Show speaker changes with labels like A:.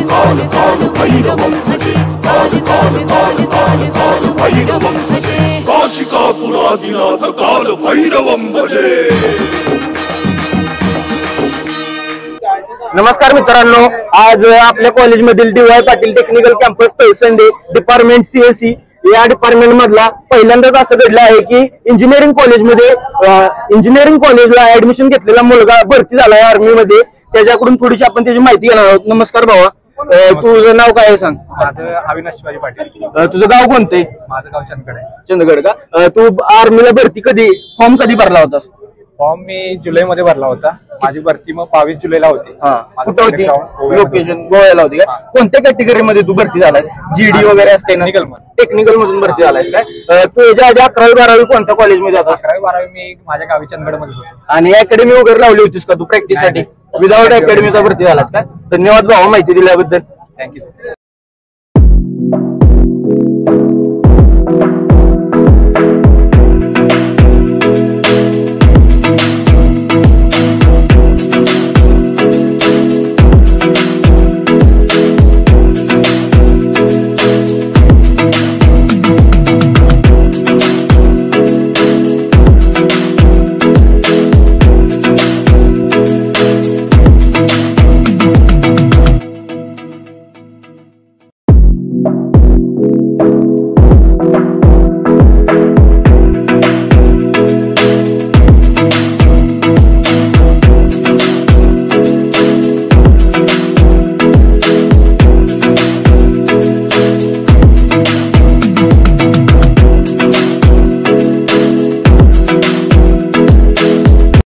A: काल काल भैरवं भजे काल काल काल काल काल भैरवं भजे काशिकापुरादिनाथ काल भैरवं भजे।
B: नमस्कार मित्रांनो, आज आपल्या कॉलेजमधील DY Patil technical campus Talsande department CSE या डिपार्टमेंट मधला पहिल्यांदाच असं घडलं आहे की इंजिनिअरिंग कॉलेजला ऍडमिशन घेतलेला मुलगा भरती झालाय आर्मी मध्ये। त्याच्याकडून थोडीशी आपण त्याची माहिती घेणार आहोत। नमस्कार भावा, तुझं नाव काय आहे सांग?
C: माझं अविनाश शिवाजी पाटील।
B: तुझं गाव कोणतं?
C: माझं गाव चंदगड आहे।
B: चंदगड का? तू आर्मीला भरती फॉर्म कधी भरला होतास?
C: फॉर्म मी जुलैमध्ये भरला होता। माझी भरती मग 22 जुलैला होती।
B: कुठं होती लोकेशन? गोव्याला होती का? कोणत्या कॅटेगरी मध्ये तू भरती झालाय? GD वगैरे असते ना? टेक्निकल मधून भरती झालाय काय? तू याच्या आधी 11वी 12वी कोणत्या कॉलेजमध्ये होता?
C: 11वी 12वी मी माझ्या गावी चंदगड मध्ये होतो।
B: आणि अकॅडमी वगैरे लावली होतीस का तू प्रॅक्टिस साठी? विदाउट अकॅडमीचा भरती झालास का? धन्यवाद भाऊ माहिती दिल्याबद्दल।
C: थँक्यू।